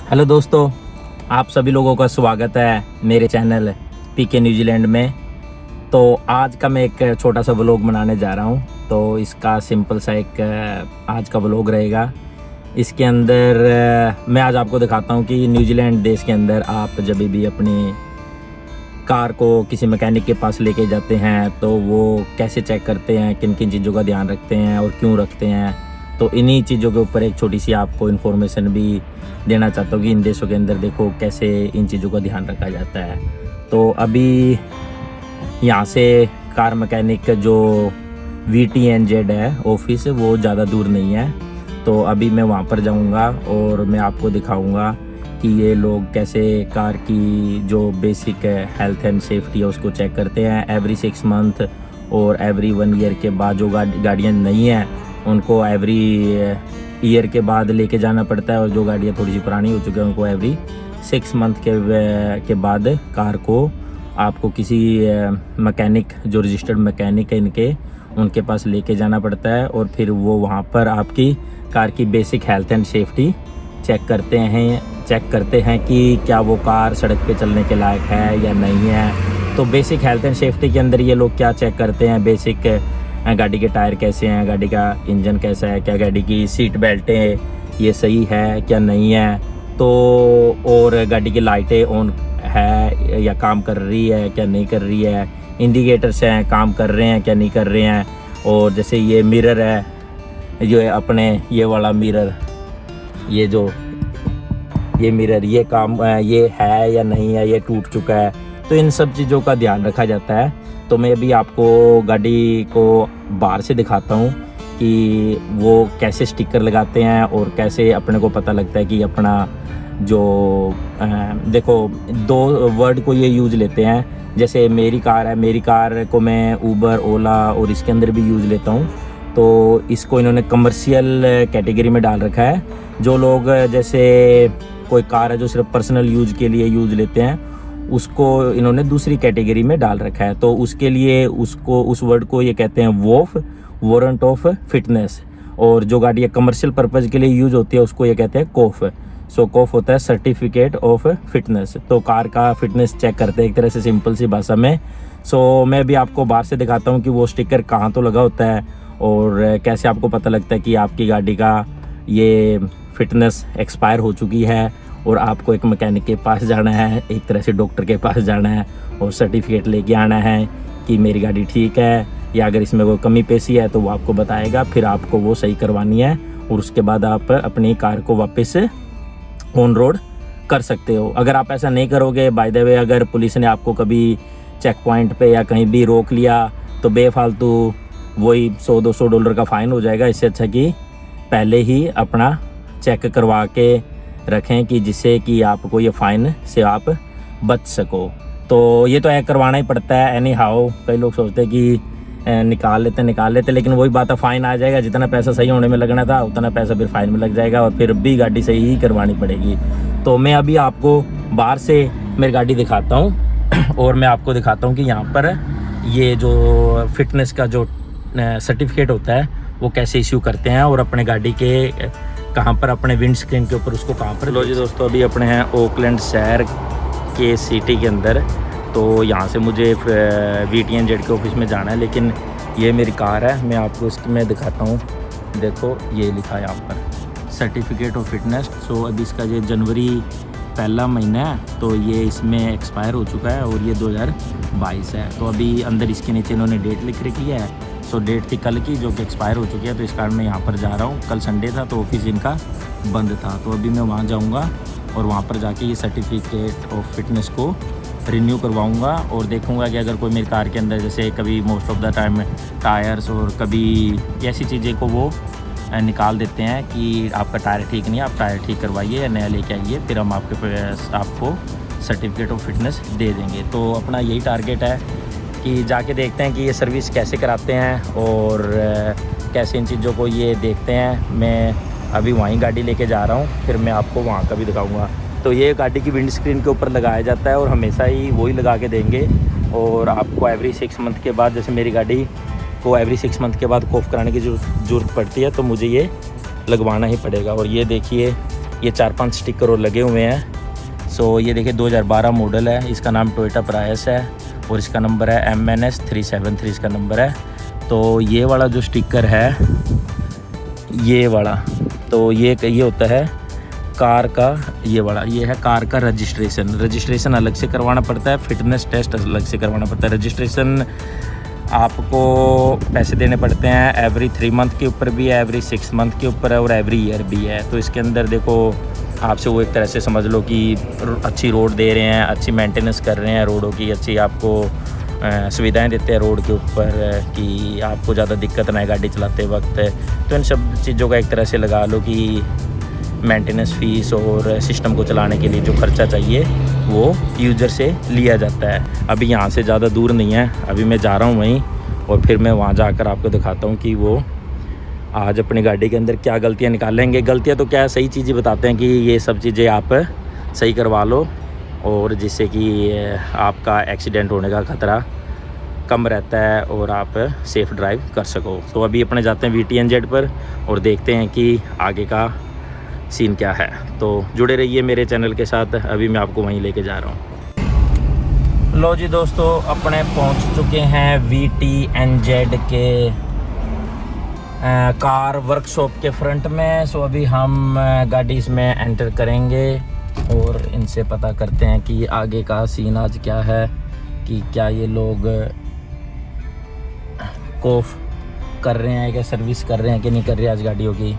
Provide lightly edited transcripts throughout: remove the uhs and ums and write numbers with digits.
Hello दोस्तों, आप सभी लोगों का स्वागत है मेरे चैनल पीके न्यूजीलैंड में। तो आज का मैं एक छोटा सा व्लॉग बनाने जा रहा हूं। तो इसका सिंपल सा एक आज का व्लॉग रहेगा। इसके अंदर मैं आज आपको दिखाता हूं कि न्यूजीलैंड देश के अंदर आप जब भी अपनी कार को किसी मैकेनिक के पास लेके जाते हैं तो वो कैसे चेक करते हैं, किन किन चीज़ों का ध्यान रखते हैं और क्यों रखते हैं। तो इन्हीं चीज़ों के ऊपर एक छोटी सी आपको इन्फॉर्मेशन भी देना चाहता हूँ कि इन देशों के अंदर देखो कैसे इन चीज़ों का ध्यान रखा जाता है। तो अभी यहाँ से कार मैकेनिक जो VTNZ है ऑफिस, वो ज़्यादा दूर नहीं है। तो अभी मैं वहाँ पर जाऊँगा और मैं आपको दिखाऊँगा कि ये लोग कैसे कार की जो बेसिक हेल्थ एंड सेफ्टी है उसको चेक करते हैं एवरी 6 मंथ और एवरी 1 ईयर के बाद। जो गाड़ियाँ नहीं हैं उनको एवरी ईयर के बाद लेके जाना पड़ता है, और जो गाड़ियाँ थोड़ी सी पुरानी हो चुकी हैं उनको एवरी 6 मंथ के बाद कार को आपको किसी मैकेनिक जो रजिस्टर्ड मैकेनिक है उनके पास लेके जाना पड़ता है। और फिर वो वहाँ पर आपकी कार की basic health and safety check करते हैं कि क्या वो कार सड़क पे चलने के लायक है या नहीं है। तो बेसिक हेल्थ एंड सेफ्टी के अंदर ये लोग क्या चेक करते हैं, बेसिक गाड़ी के टायर कैसे हैं, गाड़ी का इंजन कैसा है, क्या गाड़ी की सीट बेल्टें ये सही है क्या नहीं है, तो और गाड़ी की लाइटें ऑन है या काम कर रही है क्या नहीं कर रही है, इंडिकेटर्स हैं काम कर रहे हैं क्या नहीं कर रहे हैं। और जैसे ये मिरर है, जो है अपने ये वाला मिरर, ये मिरर ये काम ये है या नहीं है, ये टूट चुका है। तो इन सब चीज़ों का ध्यान रखा जाता है। तो मैं अभी आपको गाड़ी को बाहर से दिखाता हूँ कि वो कैसे स्टिकर लगाते हैं और कैसे अपने को पता लगता है कि अपना जो देखो 2 वर्ड को ये यूज़ लेते हैं। जैसे मेरी कार है, मेरी कार को मैं ऊबर, ओला और इसके अंदर भी यूज़ लेता हूँ। तो इसको इन्होंने कमर्शियल कैटेगरी में डाल रखा है। जो लोग जैसे कोई कार है जो सिर्फ पर्सनल यूज़ के लिए यूज़ लेते हैं उसको इन्होंने दूसरी कैटेगरी में डाल रखा है। तो उसके लिए उस वर्ड को ये कहते हैं वॉफ, वारंट ऑफ फिटनेस। और जो गाड़ियाँ कमर्शियल पर्पज़ के लिए यूज़ होती है उसको ये कहते हैं कोफ। सो कोफ होता है सर्टिफिकेट ऑफ फिटनेस। तो कार का फिटनेस चेक करते हैं एक तरह से, सिंपल सी भाषा में। सो मैं भी आपको बाहर से दिखाता हूँ कि वो स्टिकर कहाँ तो लगा होता है और कैसे आपको पता लगता है कि आपकी गाड़ी का ये फिटनेस एक्सपायर हो चुकी है और आपको एक मैकेनिक के पास जाना है, एक तरह से डॉक्टर के पास जाना है और सर्टिफिकेट लेके आना है कि मेरी गाड़ी ठीक है, या अगर इसमें कोई कमी पेशी है तो वो आपको बताएगा, फिर आपको वो सही करवानी है और उसके बाद आप अपनी कार को वापस ऑन रोड कर सकते हो। अगर आप ऐसा नहीं करोगे, बाय द वे, अगर पुलिस ने आपको कभी चेक पॉइंट पे या कहीं भी रोक लिया तो बेफालतू वही $100-200 का फ़ाइन हो जाएगा। इससे अच्छा कि पहले ही अपना चेक करवा के रखें कि जिससे कि आपको ये फ़ाइन से आप बच सको। तो ये तो करवाना ही पड़ता है एनी हाउ। कई लोग सोचते हैं कि निकाल लेते, लेकिन वही बात है, फ़ाइन आ जाएगा। जितना पैसा सही होने में लगना था उतना पैसा फिर फ़ाइन में लग जाएगा और फिर भी गाड़ी सही ही करवानी पड़ेगी। तो मैं अभी आपको बाहर से मेरी गाड़ी दिखाता हूँ और मैं आपको दिखाता हूँ कि यहाँ पर ये जो फिटनेस का जो सर्टिफिकेट होता है वो कैसे इश्यू करते हैं और अपने गाड़ी के कहाँ पर, अपने विंड स्क्रीन के ऊपर उसको कहाँ पर। लो जी दोस्तों, अभी अपने हैं ओकलैंड शहर के सिटी के अंदर। तो यहाँ से मुझे VTNZ के ऑफिस में जाना है, लेकिन ये मेरी कार है, मैं आपको इसकी मैं दिखाता हूँ। देखो ये लिखा है यहाँ पर सर्टिफिकेट ऑफ फिटनेस। सो अभी इसका ये जनवरी 1 महीना है, तो ये इसमें एक्सपायर हो चुका है और ये 2022 है। तो अभी अंदर इसके नीचे इन्होंने डेट लिख रखी है। सो डेट थी कल की जो कि एक्सपायर हो चुकी है, तो इस कारण मैं यहाँ पर जा रहा हूँ। कल संडे था तो ऑफिस इनका बंद था, तो अभी मैं वहाँ जाऊँगा और वहाँ पर जाके ये सर्टिफिकेट ऑफ फिटनेस को रिन्यू करवाऊँगा और देखूँगा कि अगर कोई मेरी कार के अंदर जैसे कभी most of the time tyres और कभी ऐसी चीज़ें को वो निकाल देते हैं कि आपका टायर ठीक नहीं है, आप टायर ठीक करवाइए या नया लेके आइए, फिर हम आपको सर्टिफिकेट ऑफ फिटनेस दे देंगे। तो अपना यही टारगेट है कि जाके देखते हैं कि ये सर्विस कैसे कराते हैं और कैसे इन चीज़ों को ये देखते हैं। मैं अभी वहीं गाड़ी लेके जा रहा हूँ, फिर मैं आपको वहाँ का भी दिखाऊँगा। तो ये गाड़ी की विंड स्क्रीन के ऊपर लगाया जाता है और हमेशा ही वही लगा के देंगे। और आपको एवरी 6 मंथ के बाद, जैसे मेरी गाड़ी को एवरी 6 मंथ के बाद कोफ कराने की जरूरत पड़ती है, तो मुझे ये लगवाना ही पड़ेगा। और ये देखिए ये 4-5 स्टिकर और लगे हुए हैं। सो ये देखिए 2012 मॉडल है, इसका नाम टोयोटा प्रायस है और इसका नंबर है MNS 373 इसका नंबर है। तो ये वाला जो स्टिकर है, ये वाला, तो ये होता है कार का, ये वाला, ये है कार का रजिस्ट्रेशन अलग से करवाना पड़ता है, फिटनेस टेस्ट अलग से करवाना पड़ता है। रजिस्ट्रेशन आपको पैसे देने पड़ते हैं, एवरी 3 मंथ के ऊपर भी है, एवरी 6 मंथ के ऊपर है और एवरी ईयर भी है। तो इसके अंदर देखो आपसे वो एक तरह से समझ लो कि अच्छी रोड दे रहे हैं, अच्छी मेंटेनेंस कर रहे हैं रोडों की, अच्छी आपको सुविधाएं देते हैं रोड के ऊपर कि आपको ज़्यादा दिक्कत ना है गाड़ी चलाते वक्त। तो इन सब चीज़ों का एक तरह से लगा लो कि मेंटेनेंस फ़ीस और सिस्टम को चलाने के लिए जो खर्चा चाहिए वो यूज़र से लिया जाता है। अभी यहाँ से ज़्यादा दूर नहीं है, अभी मैं जा रहा हूँ वहीं और फिर मैं वहाँ जाकर आपको दिखाता हूँ कि वो आज अपनी गाड़ी के अंदर क्या गलतियाँ निकालेंगे। गलतियाँ तो क्या है, सही चीज़ें बताते हैं कि ये सब चीज़ें आप सही करवा लो और जिससे कि आपका एक्सीडेंट होने का ख़तरा कम रहता है और आप सेफ़ ड्राइव कर सको। तो अभी अपने जाते हैं VTNZ पर और देखते हैं कि आगे का सीन क्या है। तो जुड़े रहिए मेरे चैनल के साथ, अभी मैं आपको वहीं लेके जा रहा हूँ। लो जी दोस्तों, अपने पहुँच चुके हैं VTNZ के कार वर्कशॉप के फ्रंट में। सो अभी हम गाड़ी इसमें एंटर करेंगे और इनसे पता करते हैं कि आगे का सीन आज क्या है, कि क्या ये लोग कोफ कर रहे हैं, क्या सर्विस कर रहे हैं कि नहीं कर रहे हैं आज गाड़ियों की।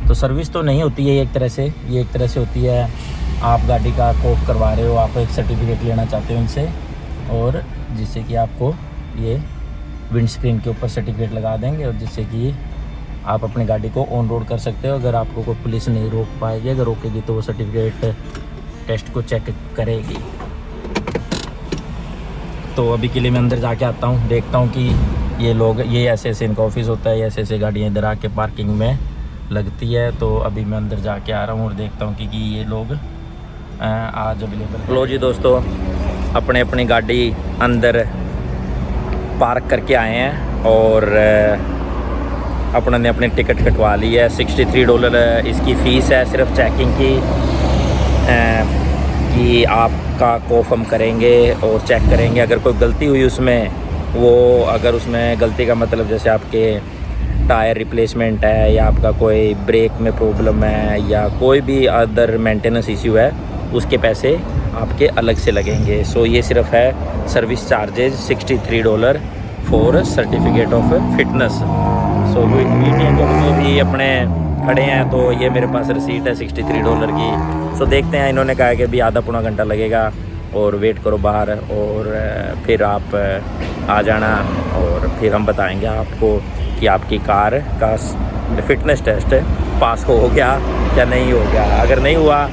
तो सर्विस तो नहीं होती है एक तरह से, ये एक तरह से होती है आप गाड़ी का कोफ करवा रहे हो, आप एक सर्टिफिकेट लेना चाहते हो इनसे और जिससे कि आपको ये विंड स्क्रीन के ऊपर सर्टिफिकेट लगा देंगे और जिससे कि आप अपनी गाड़ी को ऑन रोड कर सकते हो। अगर आपको कोई पुलिस नहीं रोक पाएगी, अगर रोकेगी तो वो सर्टिफिकेट टेस्ट को चेक करेगी। तो अभी के लिए मैं अंदर जाके आता हूँ, देखता हूँ कि ये लोग, ये ऐसे इनका ऑफिस होता है, ऐसे ऐसे गाड़ियाँ इधर आके पार्किंग में लगती है। तो अभी मैं अंदर जाके आ रहा हूँ और देखता हूँ कि ये लोग आज अवेलेबल। लो जी दोस्तों, अपनी गाड़ी अंदर पार्क करके आए हैं और अपने ने अपनी टिकट कटवा ली है। $63 इसकी फ़ीस है सिर्फ चेकिंग की, कि आपका कोफ हम करेंगे और चेक करेंगे। अगर कोई गलती हुई उसमें, वो अगर उसमें गलती का मतलब जैसे आपके टायर रिप्लेसमेंट है या आपका कोई ब्रेक में प्रॉब्लम है या कोई भी अदर मेंटेनेंस इश्यू है, उसके पैसे आपके अलग से लगेंगे। सो ये सिर्फ है service charges $63 for certificate of fitness. So VTNZ में भी अपने खड़े हैं, तो ये मेरे पास रसीट है $63 की। सो देखते हैं, इन्होंने कहा कि अभी आधा पौना घंटा लगेगा और वेट करो बाहर और फिर आप आ जाना और फिर हम बताएंगे आपको कि आपकी कार का फिटनेस टेस्ट पास हो गया या नहीं हो गया। अगर नहीं हुआ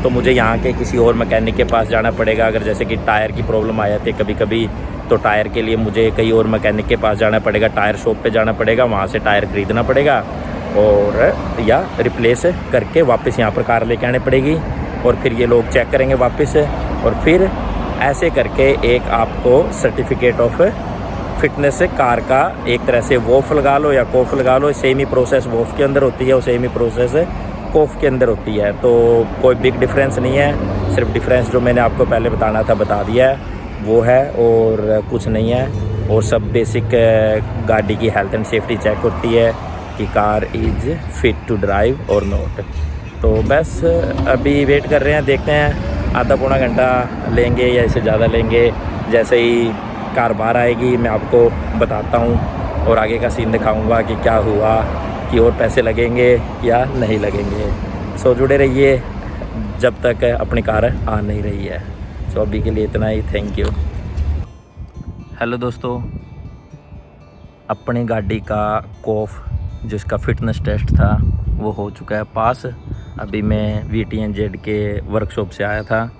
तो मुझे यहाँ के किसी और मैकेनिक के पास जाना पड़ेगा। अगर जैसे कि टायर की प्रॉब्लम आ जाती है कभी कभी, तो टायर के लिए मुझे कई और मैकेनिक के पास जाना पड़ेगा, टायर शॉप पे जाना पड़ेगा, वहाँ से टायर ख़रीदना पड़ेगा और या रिप्लेस करके वापस यहाँ पर कार लेके आनी पड़ेगी और फिर ये लोग चेक करेंगे वापस और फिर ऐसे करके एक आपको सर्टिफिकेट ऑफ फिटनेस कार का एक तरह से वॉफ लगा लो या कोफ लगा लो। सेम ही प्रोसेस वॉफ के अंदर होती है और सेम ही प्रोसेस कोफ के अंदर होती है। तो कोई बिग डिफरेंस नहीं है, सिर्फ डिफरेंस जो मैंने आपको पहले बताना था बता दिया है वो है और कुछ नहीं है। और सब बेसिक गाड़ी की हेल्थ एंड सेफ्टी चेक होती है कि car is fit to drive और नॉट। तो बस अभी वेट कर रहे हैं, देखते हैं आधा पौना घंटा लेंगे या इससे ज़्यादा लेंगे। जैसे ही कार बाहर आएगी मैं आपको बताता हूँ और आगे का सीन दिखाऊंगा कि क्या हुआ, कि और पैसे लगेंगे या नहीं लगेंगे। सो जुड़े रहिए जब तक अपनी कार आ नहीं रही है। सो अभी के लिए इतना ही, थैंक यू। हेलो दोस्तों, अपनी गाड़ी का कोफ जिसका फ़िटनेस टेस्ट था वो हो चुका है पास। अभी मैं VTNZ के वर्कशॉप से आया था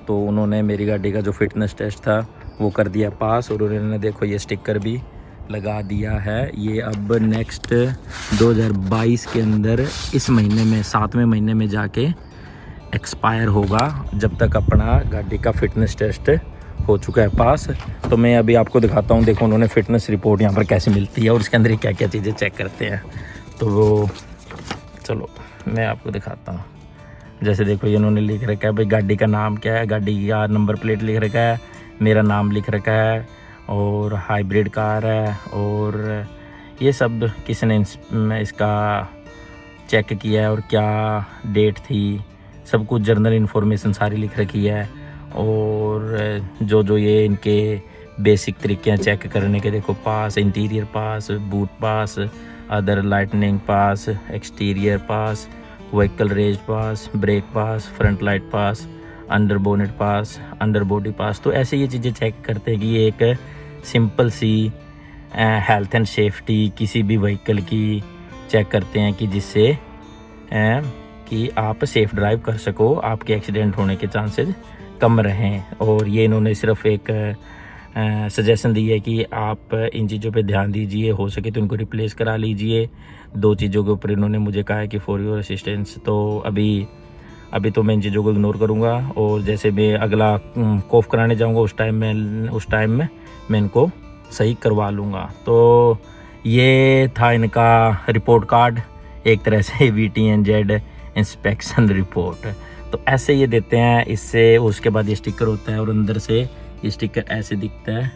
तो उन्होंने मेरी गाड़ी का जो फ़िटनेस टेस्ट था वो कर दिया पास और उन्होंने देखो ये स्टिकर भी लगा दिया है। ये अब नेक्स्ट 2022 के अंदर इस महीने में 7वें महीने में जाके एक्सपायर होगा, जब तक अपना गाड़ी का फ़िटनेस टेस्ट हो चुका है पास। तो मैं अभी आपको दिखाता हूँ, देखो उन्होंने फ़िटनेस रिपोर्ट यहाँ पर कैसे मिलती है और उसके अंदर क्या क्या चीज़ें चेक करते हैं। तो वो चलो मैं आपको दिखाता हूँ। जैसे देखो ये इन्होंने लिख रखा है भाई गाड़ी का नाम क्या है, गाड़ी का नंबर प्लेट लिख रखा है, मेरा नाम लिख रखा है और हाइब्रिड कार है, और ये सब किसने इसका चेक किया है और क्या डेट थी, सब कुछ जर्नल इन्फॉर्मेशन सारी लिख रखी है। और जो ये इनके बेसिक तरीके हैं चेक करने के, देखो pass, interior pass, boot pass, other lightning pass, exterior pass, vehicle raise pass, brake pass, front light pass, under bonnet pass, under body pass. तो ऐसे ये चीज़ें चेक करते हैं कि ये एक सिंपल सी हेल्थ एंड सेफ्टी किसी भी व्हीकल की चेक करते हैं कि जिससे कि आप सेफ़ ड्राइव कर सको, आपके एक्सीडेंट होने के चांसेस कम रहें। और ये इन्होंने सिर्फ एक सजेशन दी है कि आप इन चीज़ों पे ध्यान दीजिए, हो सके तो इनको रिप्लेस करा लीजिए। 2 चीज़ों के ऊपर इन्होंने मुझे कहा है कि फॉर योर असिस्टेंस। तो अभी तो मैं इन चीज़ों को इग्नोर करूँगा, और जैसे मैं अगला कोफ कराने जाऊँगा उस टाइम में मैं इनको सही करवा लूँगा। तो ये था इनका रिपोर्ट कार्ड, एक तरह से VTNZ इंस्पेक्शन रिपोर्ट। तो ऐसे ये देते हैं, इससे उसके बाद ये स्टिकर होता है और अंदर से ये स्टिकर ऐसे दिखता है,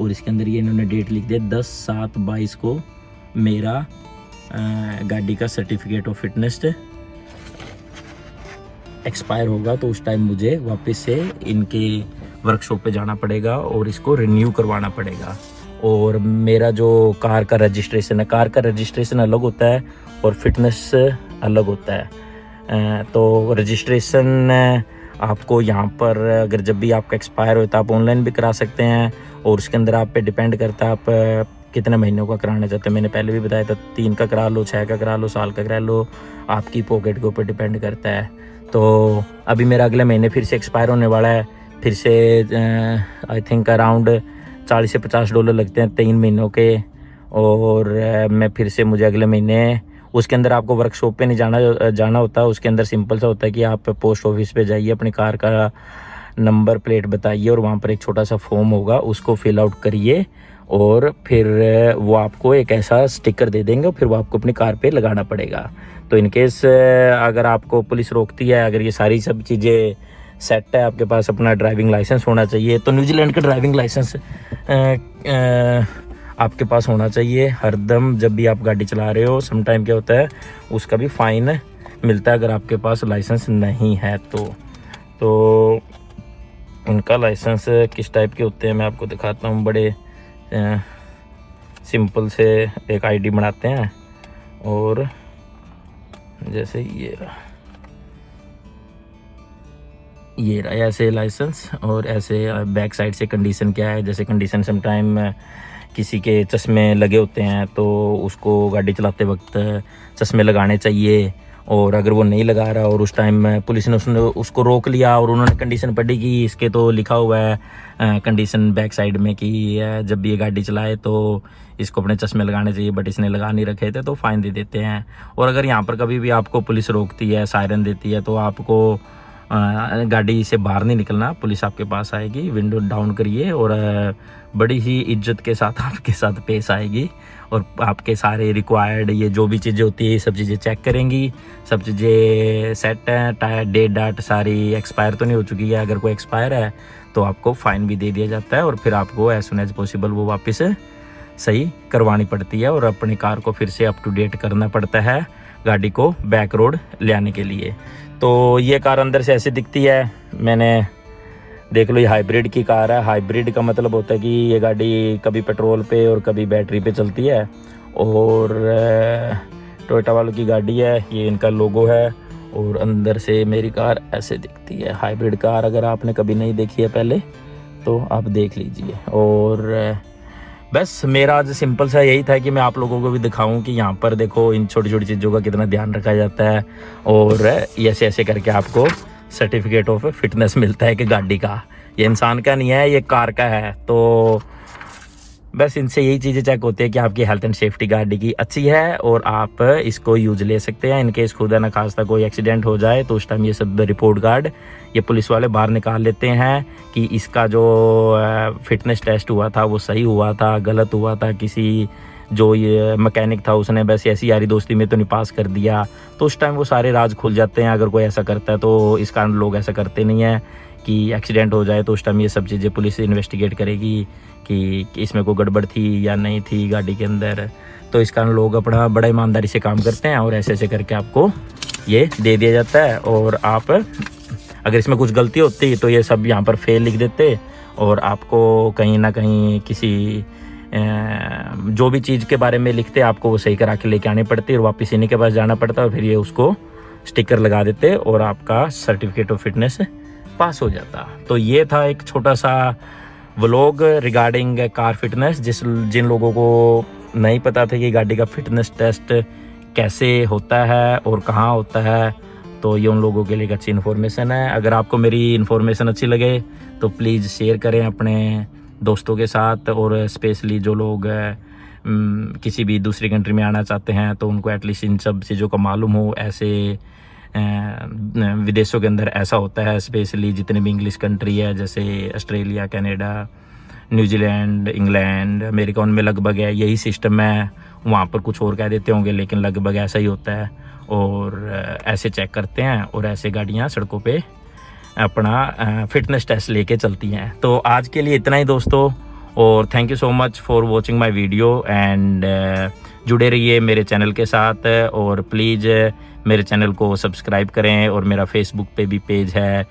और इसके अंदर ये इन्होंने डेट लिख दिया 10/7/22 को मेरा गाड़ी का सर्टिफिकेट ऑफ फिटनेस एक्सपायर होगा। तो उस टाइम मुझे वापस से इनके वर्कशॉप पे जाना पड़ेगा और इसको रिन्यू करवाना पड़ेगा। और मेरा जो कार का रजिस्ट्रेशन है, कार का रजिस्ट्रेशन अलग होता है और फिटनेस अलग होता है। तो रजिस्ट्रेशन आपको यहाँ पर अगर जब भी आपका एक्सपायर होता है आप ऑनलाइन भी करा सकते हैं, और उसके अंदर आप पे डिपेंड करता है आप कितने महीनों का कराना चाहते हैं। मैंने पहले भी बताया था 3 का करा लो, 6 का करा लो, साल का करा लो, आपकी पॉकेट के ऊपर डिपेंड करता है। तो अभी मेरा अगले महीने फिर से एक्सपायर होने वाला है, फिर से आई थिंक अराउंड $40 से $50 लगते हैं 3 महीनों के। और मैं फिर से मुझे अगले महीने, उसके अंदर आपको वर्कशॉप पे नहीं जाना होता, उसके अंदर सिंपल सा होता है कि आप पोस्ट ऑफिस पे जाइए, अपनी कार का नंबर प्लेट बताइए, और वहाँ पर एक छोटा सा फॉर्म होगा, उसको फिल आउट करिए, और फिर वो आपको एक ऐसा स्टिकर दे देंगे, और फिर वो आपको अपनी कार पे लगाना पड़ेगा। तो इनकेस अगर आपको पुलिस रोकती है, अगर ये सारी सब चीज़ें सेट है, आपके पास अपना ड्राइविंग लाइसेंस होना चाहिए। तो न्यूजीलैंड का ड्राइविंग लाइसेंस आपके पास होना चाहिए हरदम, जब भी आप गाड़ी चला रहे हो। सम टाइम क्या होता है, उसका भी फ़ाइन मिलता है अगर आपके पास लाइसेंस नहीं है तो उनका लाइसेंस किस टाइप के होते हैं मैं आपको दिखाता हूँ। बड़े सिंपल से एक आईडी बनाते हैं, और जैसे ये रहा ऐसे लाइसेंस, और ऐसे बैक साइड से कंडीशन क्या है, जैसे कंडीशन सम टाइम किसी के चश्मे लगे होते हैं तो उसको गाड़ी चलाते वक्त चश्मे लगाने चाहिए, और अगर वो नहीं लगा रहा और उस टाइम पुलिस ने उसको रोक लिया और उन्होंने कंडीशन पढ़ी कि इसके तो लिखा हुआ है कंडीशन बैक साइड में कि जब भी ये गाड़ी चलाए तो इसको अपने चश्मे लगाने चाहिए, बट इसने लगा नहीं रखे थे तो फ़ाइन दे देते हैं। और अगर यहाँ पर कभी भी आपको पुलिस रोकती है, सायरन देती है, तो आपको गाड़ी से बाहर नहीं निकलना, पुलिस आपके पास आएगी, विंडो डाउन करिए, और बड़ी ही इज्जत के साथ आपके साथ पेश आएगी, और आपके सारे रिक्वायर्ड ये जो भी चीज़ें होती है ये सब चीज़ें चेक करेंगी, सब चीज़ें सेट हैं, टायर डेट डाट सारी एक्सपायर तो नहीं हो चुकी है। अगर कोई एक्सपायर है तो आपको फ़ाइन भी दे दिया जाता है, और फिर आपको एज सुन एज पॉसिबल वो वापस सही करवानी पड़ती है, और अपनी कार को फिर से अप टू डेट करना पड़ता है गाड़ी को बैक रोड ले आने के लिए। तो ये कार अंदर से ऐसे दिखती है, मैंने देख लो ये हाइब्रिड की कार है। हाइब्रिड का मतलब होता है कि ये गाड़ी कभी पेट्रोल पे और कभी बैटरी पे चलती है, और टोयोटा वालों की गाड़ी है, ये इनका लोगो है, और अंदर से मेरी कार ऐसे दिखती है। हाइब्रिड कार अगर आपने कभी नहीं देखी है पहले तो आप देख लीजिए। और बस मेरा आज सिंपल सा यही था कि मैं आप लोगों को भी दिखाऊं कि यहाँ पर देखो इन छोटी छोटी चीज़ों का कितना ध्यान रखा जाता है, और ऐसे ऐसे करके आपको सर्टिफिकेट ऑफ फिटनेस मिलता है कि गाड़ी का, ये इंसान का नहीं है, ये कार का है। तो बस इनसे यही चीज़ें चेक होती है कि आपकी हेल्थ एंड सेफ्टी गाड़ी की अच्छी है और आप इसको यूज ले सकते हैं। इनकेस खुदा न खास्ता कोई एक्सीडेंट हो जाए तो उस टाइम ये सब रिपोर्ट कार्ड ये पुलिस वाले बाहर निकाल लेते हैं कि इसका जो फिटनेस टेस्ट हुआ था वो सही हुआ था, गलत हुआ था, किसी जो ये मैकेनिक था उसने बस ऐसी यारी दोस्ती में तो नहीं पास कर दिया, तो उस टाइम वो सारे राज खुल जाते हैं अगर कोई ऐसा करता है। तो इस कारण लोग ऐसा करते नहीं हैं कि एक्सीडेंट हो जाए तो उस टाइम ये सब चीज़ें पुलिस इन्वेस्टिगेट करेगी कि इसमें कोई गड़बड़ थी या नहीं थी गाड़ी के अंदर। तो इस कारण लोग अपना बड़ा ईमानदारी से काम करते हैं और ऐसे ऐसे करके आपको ये दे दिया जाता है। और आप अगर इसमें कुछ गलती होती तो ये सब यहाँ पर फेल लिख देते और आपको कहीं ना कहीं किसी जो भी चीज़ के बारे में लिखते आपको वो सही करा के लेके आनी पड़ती और वापस इन्हीं के पास जाना पड़ता और फिर ये उसको स्टिकर लगा देते और आपका सर्टिफिकेट ऑफ फिटनेस पास हो जाता। तो ये था एक छोटा सा व्लॉग रिगार्डिंग कार फिटनेस। जिन लोगों को नहीं पता था कि गाड़ी का फिटनेस टेस्ट कैसे होता है और कहाँ होता है, तो ये उन लोगों के लिए एक अच्छी इन्फॉर्मेशन है। अगर आपको मेरी इन्फॉर्मेशन अच्छी लगे तो प्लीज़ शेयर करें अपने दोस्तों के साथ, और स्पेशली जो लोग किसी भी दूसरी कंट्री में आना चाहते हैं तो उनको एटलीस्ट इन सब चीज़ों का मालूम हो। ऐसे विदेशों के अंदर ऐसा होता है, स्पेशली जितने भी इंग्लिश कंट्री है जैसे Australia, Canada, New Zealand, England, America, उनमें लगभग है यही सिस्टम है। वहाँ पर कुछ और कह देते होंगे लेकिन लगभग ऐसा ही होता है और ऐसे चेक करते हैं और ऐसे गाड़ियाँ सड़कों पे अपना फिटनेस टेस्ट लेके चलती हैं। तो आज के लिए इतना ही दोस्तों, और thank you so much for watching my video and जुड़े रहिए मेरे चैनल के साथ और प्लीज़ मेरे चैनल को सब्सक्राइब करें। और मेरा फेसबुक पे भी पेज है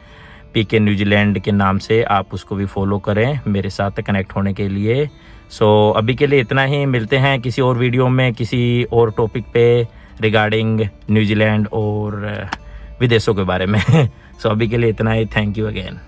पीके न्यूजीलैंड के नाम से, आप उसको भी फॉलो करें मेरे साथ कनेक्ट होने के लिए। सो अभी के लिए इतना ही, मिलते हैं किसी और वीडियो में किसी और टॉपिक पे रिगार्डिंग न्यूजीलैंड और विदेशों के बारे में। सो अभी के लिए इतना ही, थैंक यू अगेन।